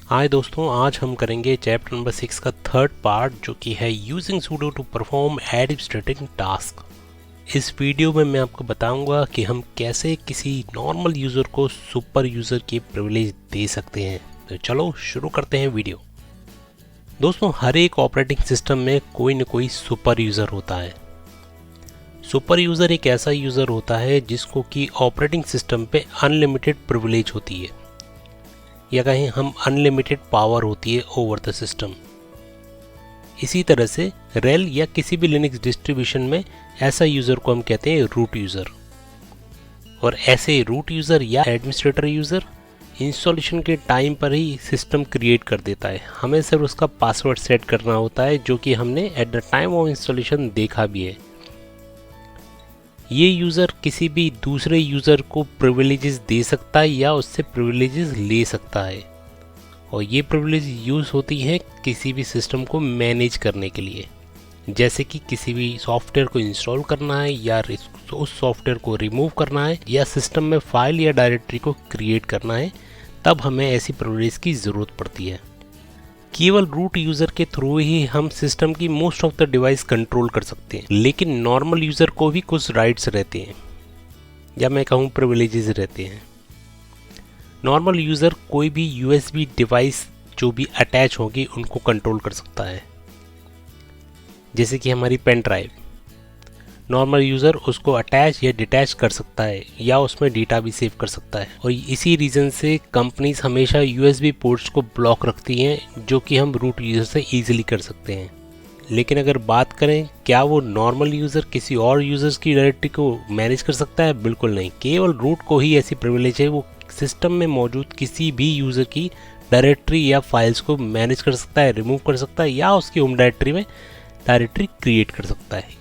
हाय दोस्तों, आज हम करेंगे चैप्टर नंबर 6 का थर्ड पार्ट जो कि है using sudo to perform administrating task. इस वीडियो में मैं आपको बताऊंगा कि हम कैसे किसी नॉर्मल यूज़र को सुपर यूज़र की प्रिविलेज दे सकते हैं। तो चलो शुरू करते हैं वीडियो। दोस्तों, हर एक ऑपरेटिंग सिस्टम में कोई न कोई सुपर यूज़र होता है। सुपर यूज़र एक ऐसा यूज़र होता है जिसको कि ऑपरेटिंग सिस्टम पे अनलिमिटेड प्रिविलेज होती है या कहें हम अनलिमिटेड पावर होती है ओवर द सिस्टम। इसी तरह से रेल या किसी भी लिनक्स डिस्ट्रीब्यूशन में ऐसा यूज़र को हम कहते हैं रूट यूज़र। और ऐसे रूट यूज़र या एडमिनिस्ट्रेटर यूज़र इंस्टॉलेशन के टाइम पर ही सिस्टम क्रिएट कर देता है। हमें सिर्फ उसका पासवर्ड सेट करना होता है जो कि हमने at the time of installation देखा भी है। ये यूज़र किसी भी दूसरे यूज़र को प्रिविलेजेस दे सकता है या उससे प्रिविलेजेस ले सकता है, और ये प्रिविलेज यूज़ होती है किसी भी सिस्टम को मैनेज करने के लिए। जैसे कि किसी भी सॉफ्टवेयर को इंस्टॉल करना है या उस सॉफ्टवेयर को रिमूव करना है या सिस्टम में फाइल या डायरेक्टरी को क्रिएट करना है, तब हमें ऐसी प्रिविलेज की ज़रूरत पड़ती है। केवल रूट यूज़र के थ्रू ही हम सिस्टम की most of the device control कर सकते हैं, लेकिन नॉर्मल यूज़र को भी कुछ राइट्स रहते हैं या मैं कहूँ प्रिविलेजेस रहते हैं। नॉर्मल यूज़र कोई भी यूएसबी डिवाइस जो भी अटैच होगी उनको कंट्रोल कर सकता है, जैसे कि हमारी पेन ड्राइव। नॉर्मल यूज़र उसको अटैच या डिटैच कर सकता है या उसमें डेटा भी सेव कर सकता है, और इसी रीज़न से कंपनीज हमेशा यूएसबी पोर्ट्स को ब्लॉक रखती हैं जो कि हम रूट यूज़र से ईजिली कर सकते हैं। लेकिन अगर बात करें क्या वो नॉर्मल यूज़र किसी और यूज़र्स की डायरेक्टरी को मैनेज कर सकता है? बिल्कुल नहीं। केवल रूट को ही ऐसी प्रिविलेज है, वो सिस्टम में मौजूद किसी भी यूज़र की डायरेक्टरी या फाइल्स को मैनेज कर सकता है, रिमूव कर सकता है या उसकी होम डायरेक्टरी में डायरेक्टरी क्रिएट कर सकता है।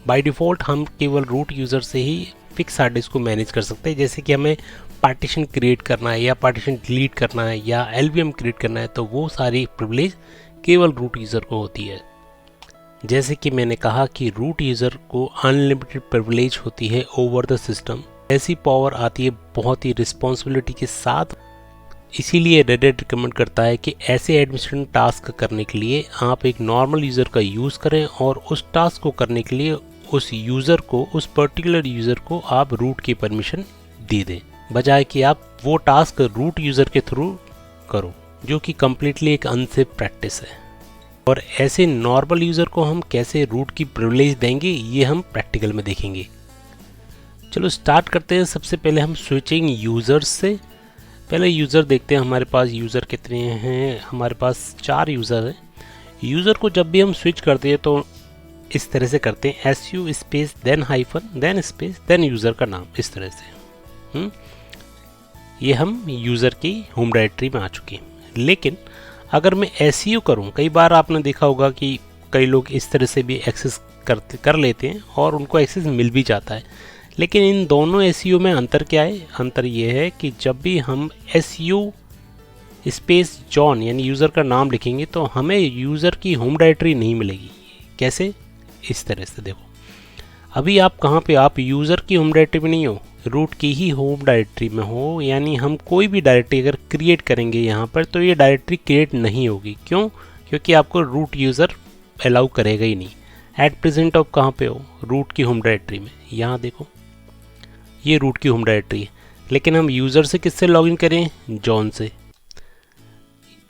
बाय डिफ़ॉल्ट हम केवल रूट यूज़र से ही फिक्स हार्ड डिस्क को मैनेज कर सकते हैं। जैसे कि हमें पार्टीशन क्रिएट करना है या पार्टीशन डिलीट करना है या एलवीएम क्रिएट करना है, तो वो सारी प्रिविलेज केवल रूट यूज़र को होती है। जैसे कि मैंने कहा कि रूट यूज़र को अनलिमिटेड प्रिविलेज होती है ओवर द सिस्टम। ऐसी पावर आती है बहुत ही रिस्पॉन्सिबिलिटी के साथ। इसीलिए रेड हैट रिकमेंड करता है कि ऐसे एडमिनिस्ट्रेशन टास्क करने के लिए आप एक नॉर्मल यूज़र का यूज़ करें, और उस टास्क को करने के लिए उस यूज़र को, उस पर्टिकुलर यूज़र को आप रूट की परमिशन दे दें, बजाय कि आप वो टास्क रूट यूज़र के थ्रू करो, जो कि कम्प्लीटली एक अनसेफ प्रैक्टिस है। और ऐसे नॉर्मल यूज़र को हम कैसे रूट की प्रिविलेज देंगे, ये हम प्रैक्टिकल में देखेंगे। चलो स्टार्ट करते हैं। सबसे पहले हम स्विचिंग यूज़र्स से पहले यूज़र देखते हैं। हमारे पास यूज़र कितने हैं? हमारे पास 4 यूज़र हैं। यूज़र को जब भी हम स्विच करते हैं तो इस तरह से करते हैं, SU space then hyphen then space then user का नाम, इस तरह से। ये हम यूज़र की होम डायरेक्टरी में आ चुके हैं। लेकिन अगर मैं SU करूँ, कई बार आपने देखा होगा कि कई लोग इस तरह से भी एक्सेस कर लेते हैं और उनको एक्सेस मिल भी जाता है। लेकिन इन दोनों SU में अंतर क्या है? अंतर ये है कि जब भी हम SU स्पेस जॉन यानी यूज़र का नाम लिखेंगे तो हमें यूज़र की होम डायरेक्टरी नहीं मिलेगी। कैसे? इस तरह से देखो, अभी आप कहाँ पे, आप यूज़र की होम डायरेक्टरी में नहीं हो, रूट की ही होम डायरेक्टरी में हो। यानी हम कोई भी डायरेक्टरी अगर क्रिएट करेंगे यहाँ पर तो ये डायरेक्टरी क्रिएट नहीं होगी। क्यों? क्योंकि आपको रूट यूज़र अलाउ करेगा ही नहीं। एट प्रेजेंट आप कहाँ पे हो? रूट की होम डायरेक्टरी में। यहाँ देखो, ये रूट की होम डायरेक्टरी है, लेकिन हम यूज़र से किससे लॉगिन करें? जॉन से।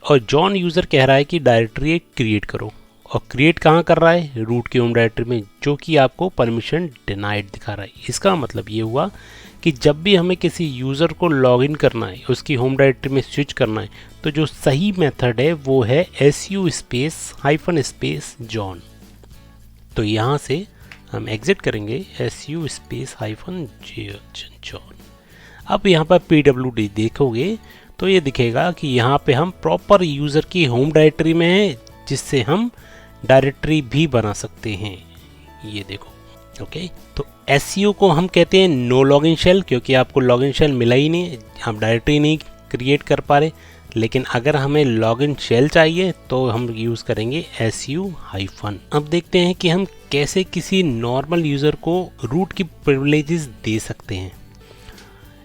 और जॉन यूज़र कह रहा है कि डायरेक्टरी क्रिएट करो, और क्रिएट कहाँ कर रहा है? रूट की होम डायरेक्टरी में, जो कि आपको परमिशन डिनाइड दिखा रहा है। इसका मतलब ये हुआ कि जब भी हमें किसी यूज़र को लॉगिन करना है, उसकी होम डायरेक्टरी में स्विच करना है, तो जो सही मेथड है वो है SU space hyphen space John. तो यहाँ से हम एग्जिट करेंगे, SU स्पेस हाइफन जॉन। अब यहाँ पर PWD देखोगे तो ये दिखेगा कि यहाँ पे हम प्रॉपर यूज़र की होम डायरेक्टरी में हैं, जिससे हम डायरेक्टरी भी बना सकते हैं। ये देखो, ओके। तो SU को हम कहते हैं नो लॉगिन शेल, क्योंकि आपको लॉगिन शेल मिला ही नहीं, आप डायरेक्टरी नहीं क्रिएट कर पा रहे। लेकिन अगर हमें लॉगिन शेल चाहिए तो हम यूज़ करेंगे SU हाइफन। अब देखते हैं कि हम कैसे किसी नॉर्मल यूज़र को रूट की प्रिविलेजेस दे सकते हैं।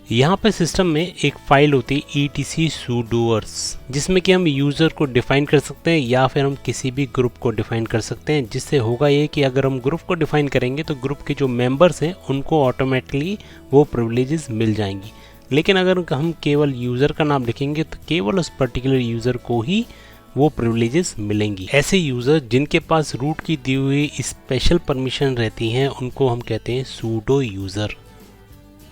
यहाँ पे सिस्टम में एक फाइल होती है etc sudoers, जिसमें कि हम यूज़र को डिफ़ाइन कर सकते हैं या फिर हम किसी भी ग्रुप को डिफ़ाइन कर सकते हैं। जिससे होगा ये कि अगर हम ग्रुप को डिफ़ाइन करेंगे तो ग्रुप के जो मेंबर्स हैं उनको ऑटोमेटिकली वो प्रिविलेजेस मिल जाएंगी। लेकिन अगर हम केवल यूज़र का नाम लिखेंगे तो केवल उस पर्टिकुलर यूज़र को ही वो प्रिविलेजेस मिलेंगी। ऐसे यूज़र जिनके पास रूट की दी हुई स्पेशल परमिशन रहती हैं उनको हम कहते हैं सूडो यूज़र।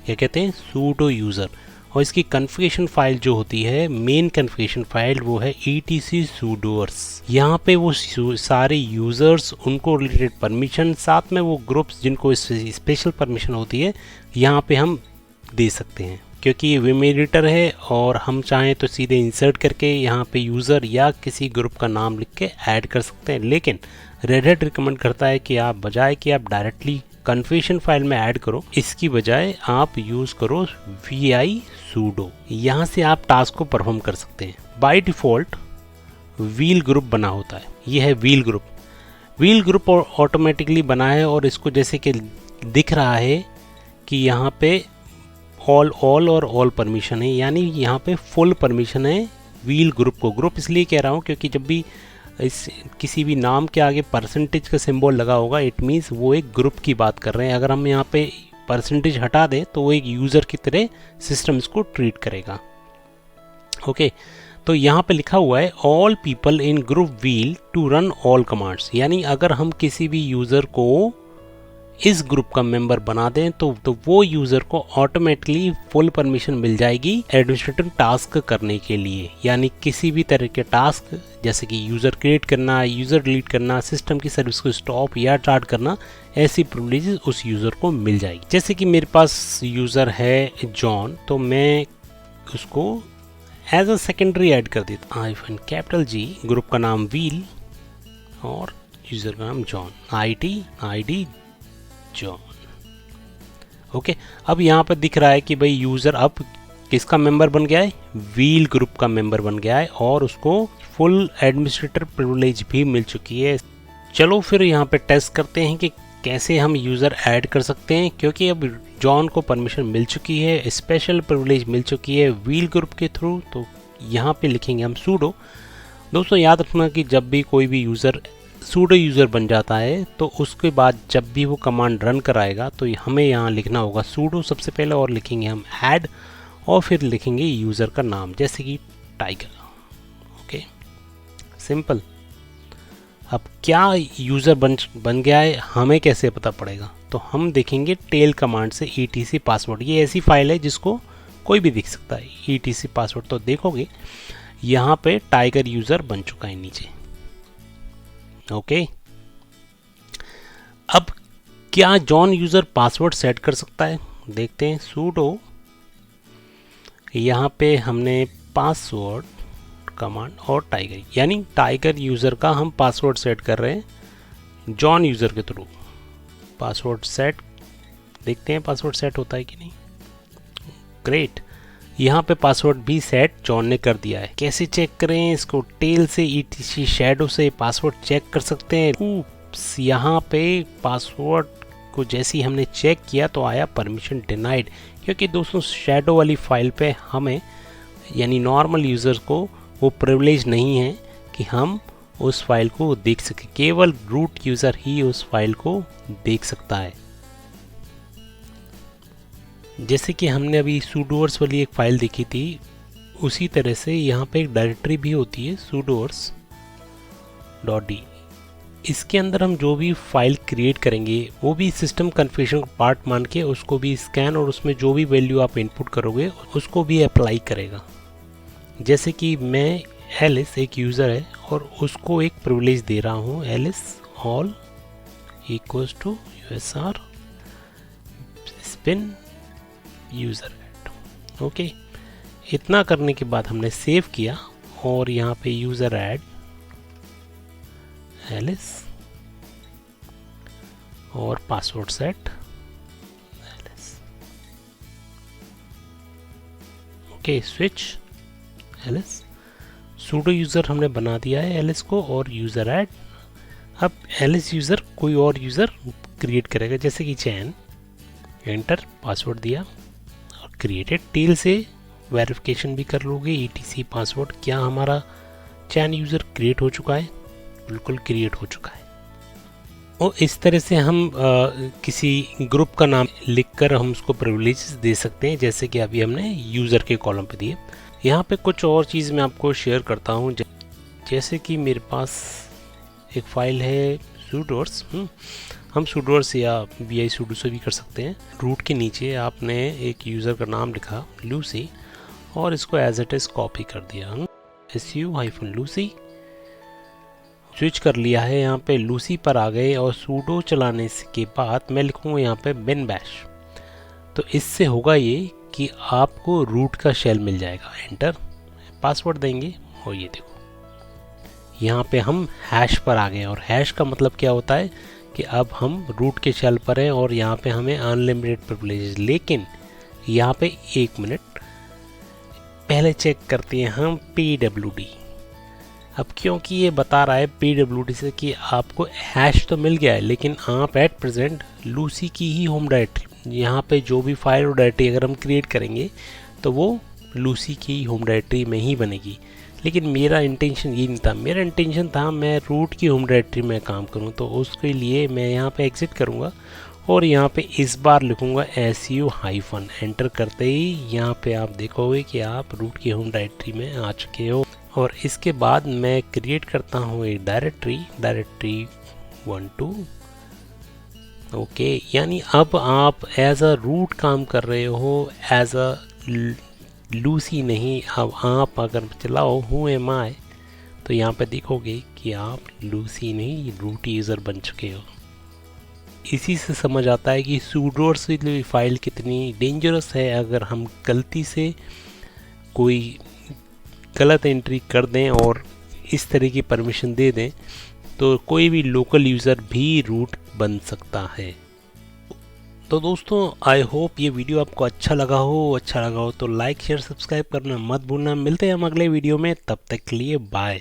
क्या कहते हैं? Pseudo user. और इसकी कॉन्फ़िगरेशन फाइल जो होती है, मेन कॉन्फ़िगरेशन फाइल, वो है etc sudoers। यहाँ पे वो सारे यूज़र्स, उनको रिलेटेड परमिशन, साथ में वो ग्रुप्स जिनको स्पेशल परमिशन होती है, यहाँ पे हम दे सकते हैं। क्योंकि ये विम एडिटर है और हम चाहें तो सीधे इंसर्ट करके यहाँ पे यूज़र या किसी ग्रुप का नाम लिख के ऐड कर सकते हैं। लेकिन रेड हैट रिकमेंड करता है कि आप बजाय कि आप डायरेक्टली कन्फिगरेशन फाइल में ऐड करो, इसकी बजाय आप यूज़ करो vi sudo। यहाँ से आप टास्क को परफॉर्म कर सकते हैं। बाय डिफ़ॉल्ट व्हील ग्रुप बना होता है, ये है wheel group. Wheel group automatically बना है और इसको जैसे कि दिख रहा है कि यहाँ पे ऑल और ऑल परमिशन है, यानी यहाँ पे फुल परमिशन है व्हील ग्रुप को। ग्रुप इसलिए कह रहा हूँ क्योंकि जब भी इस किसी भी नाम के आगे परसेंटेज का सिंबल लगा होगा, इट मीन्स वो एक ग्रुप की बात कर रहे हैं। अगर हम यहाँ पे परसेंटेज हटा दें तो वो एक यूज़र की तरह सिस्टम इसको ट्रीट करेगा। ओके, तो यहाँ पे लिखा हुआ है all people in group wheel to run all commands, यानी अगर हम किसी भी यूज़र को इस ग्रुप का मेंबर बना दें तो वो यूज़र को ऑटोमेटिकली फुल परमिशन मिल जाएगी एडमिनिस्ट्रेटिव टास्क करने के लिए। यानी किसी भी तरह के टास्क जैसे कि यूज़र क्रिएट करना, यूज़र डिलीट करना, सिस्टम की सर्विस को स्टॉप या स्टार्ट करना, ऐसी प्रिविलेजेस उस यूज़र को मिल जाएगी। जैसे कि मेरे पास यूज़र है जॉन, तो मैं उसको एज अ सेकेंडरी ऐड कर देता हूँ, -G, ग्रुप का नाम व्हील और यूज़र का नाम जॉन, ID जॉन। ओके, अब यहाँ पर दिख रहा है कि भाई यूज़र अब किसका मेंबर बन गया है? व्हील ग्रुप का मेंबर बन गया है और उसको फुल एडमिनिस्ट्रेटर प्रिविलेज भी मिल चुकी है। चलो फिर यहाँ पे टेस्ट करते हैं कि कैसे हम यूज़र ऐड कर सकते हैं। क्योंकि अब जॉन को परमिशन मिल चुकी है, स्पेशल प्रिविलेज मिल चुकी है व्हील ग्रुप के थ्रू, तो यहाँ पे लिखेंगे हम सूडो। दोस्तों याद रखना कि जब भी कोई भी यूज़र सूडो यूज़र बन जाता है तो उसके बाद जब भी वो कमांड रन कराएगा तो हमें यहाँ लिखना होगा सूडो सबसे पहले, और लिखेंगे हम ऐड, और फिर लिखेंगे यूज़र का नाम जैसे कि टाइगर। Okay, simple. अब क्या यूज़र बन गया है हमें कैसे पता पड़ेगा? तो हम देखेंगे टेल कमांड से etc पासवर्ड। ये ऐसी फाइल है जिसको कोई भी देख सकता है। etc पासवर्ड तो देखोगे यहाँ पे टाइगर यूज़र बन चुका है नीचे। ओके, अब क्या जॉन यूज़र पासवर्ड सेट कर सकता है? देखते हैं। सूडो, यहाँ पे हमने पासवर्ड कमांड और टाइगर, यानी टाइगर यूज़र का हम पासवर्ड सेट कर रहे हैं जॉन यूज़र के थ्रू। पासवर्ड सेट, देखते हैं पासवर्ड सेट होता है कि नहीं। ग्रेट, यहाँ पे पासवर्ड भी सेट जॉन ने कर दिया है। कैसे चेक करें इसको? टेल से etc शैडो से पासवर्ड चेक कर सकते हैं। ऊप्स, यहाँ पे पासवर्ड को जैसे ही हमने चेक किया तो आया परमिशन डिनाइड, क्योंकि दोस्तों शैडो वाली फाइल पे हमें यानी नॉर्मल यूज़र को वो प्रिविलेज नहीं है कि हम उस फाइल को देख सके। केवल रूट यूज़र ही उस फाइल को देख सकता है। जैसे कि हमने अभी sudoers वाली एक फ़ाइल देखी थी, उसी तरह से यहाँ पे एक डायरेक्टरी भी होती है sudoers.d। इसके अंदर हम जो भी फाइल क्रिएट करेंगे वो भी सिस्टम कॉन्फ़िगरेशन पार्ट मान के उसको भी स्कैन, और उसमें जो भी वैल्यू आप इनपुट करोगे उसको भी अप्लाई करेगा। जैसे कि मैं एलिस एक यूज़र है और उसको एक प्रिविलेज दे रहा हूँ, Alice all equals to USR sbin user add. Okay, इतना करने के बाद हमने सेव किया और यहाँ पे यूज़र ऐड एलिस और password set Alice. Okay, switch Alice. Sudo user हमने बना दिया है एलिस को और यूज़र ऐड। अब एलिस यूज़र कोई और यूज़र क्रिएट करेगा, जैसे कि चैन, एंटर, पासवर्ड दिया और क्रिएटेड। टेल से वेरिफिकेशन भी कर लोगे etc पासवर्ड। क्या हमारा चैन यूज़र क्रिएट हो चुका है? बिल्कुल क्रिएट हो चुका है। और इस तरह से हम किसी ग्रुप का नाम लिखकर हम उसको प्रिविलेजेस दे सकते हैं, जैसे कि अभी हमने यूज़र के कॉलम पे दिए। यहाँ पे कुछ और चीज़ मैं आपको शेयर करता हूँ, जैसे कि मेरे पास एक फ़ाइल है sudoers। हम sudoers या vi sudo से भी कर सकते हैं। रूट के नीचे आपने एक यूज़र का नाम लिखा लूसी और इसको एज इट इज़ कॉपी कर दिया। su-lucy स्विच कर लिया है, यहाँ पे लूसी पर आ गए और सूडो चलाने के बाद मैं लिखूँगा यहाँ पे bin bash। तो इससे होगा ये कि आपको रूट का शेल मिल जाएगा। एंटर पासवर्ड देंगे और ये देखो यहाँ पे हम हैश पर आ गए। और हैश का मतलब क्या होता है कि अब हम रूट के शेल पर हैं और यहाँ पे हमें अनलिमिटेड प्रिविलेजेस। लेकिन यहाँ पे एक मिनट पहले चेक करते हैं हम pwd। अब क्योंकि ये बता रहा है pwd से कि आपको हैश तो मिल गया है, लेकिन आप एट प्रेजेंट लूसी की ही होम डायरेक्टरी, यहाँ पे जो भी फाइल और डायरेक्टरी अगर हम क्रिएट करेंगे तो वो लूसी की होम डायरेक्टरी में ही बनेगी। लेकिन मेरा इंटेंशन ये नहीं था, मेरा इंटेंशन था मैं रूट की होम डायरेक्टरी में काम करूँ। तो उसके लिए मैं यहाँ पे एग्जिट करूँगा और यहाँ पे इस बार लिखूँगा su-। एंटर करते ही यहाँ पे आप देखोगे कि आप रूट की होम डायरेक्टरी में आ चुके हो। और इसके बाद मैं क्रिएट करता हूँ एक डायरेक्टरी 12। ओके, यानी अब आप एज अ रूट काम कर रहे हो, एज अ लूसी नहीं। अब आप अगर चलाओ हु एम आई तो यहाँ पे देखोगे कि आप लूसी नहीं रूट यूज़र बन चुके हो। इसी से समझ आता है कि sudoers की फाइल कितनी डेंजरस है। अगर हम गलती से कोई गलत एंट्री कर दें और इस तरह की परमिशन दे दें तो कोई भी लोकल यूज़र भी रूट बन सकता है। तो दोस्तों आई होप ये वीडियो आपको अच्छा लगा हो तो लाइक शेयर सब्सक्राइब करना मत भूलना। मिलते हैं हम अगले वीडियो में, तब तक के लिए बाय।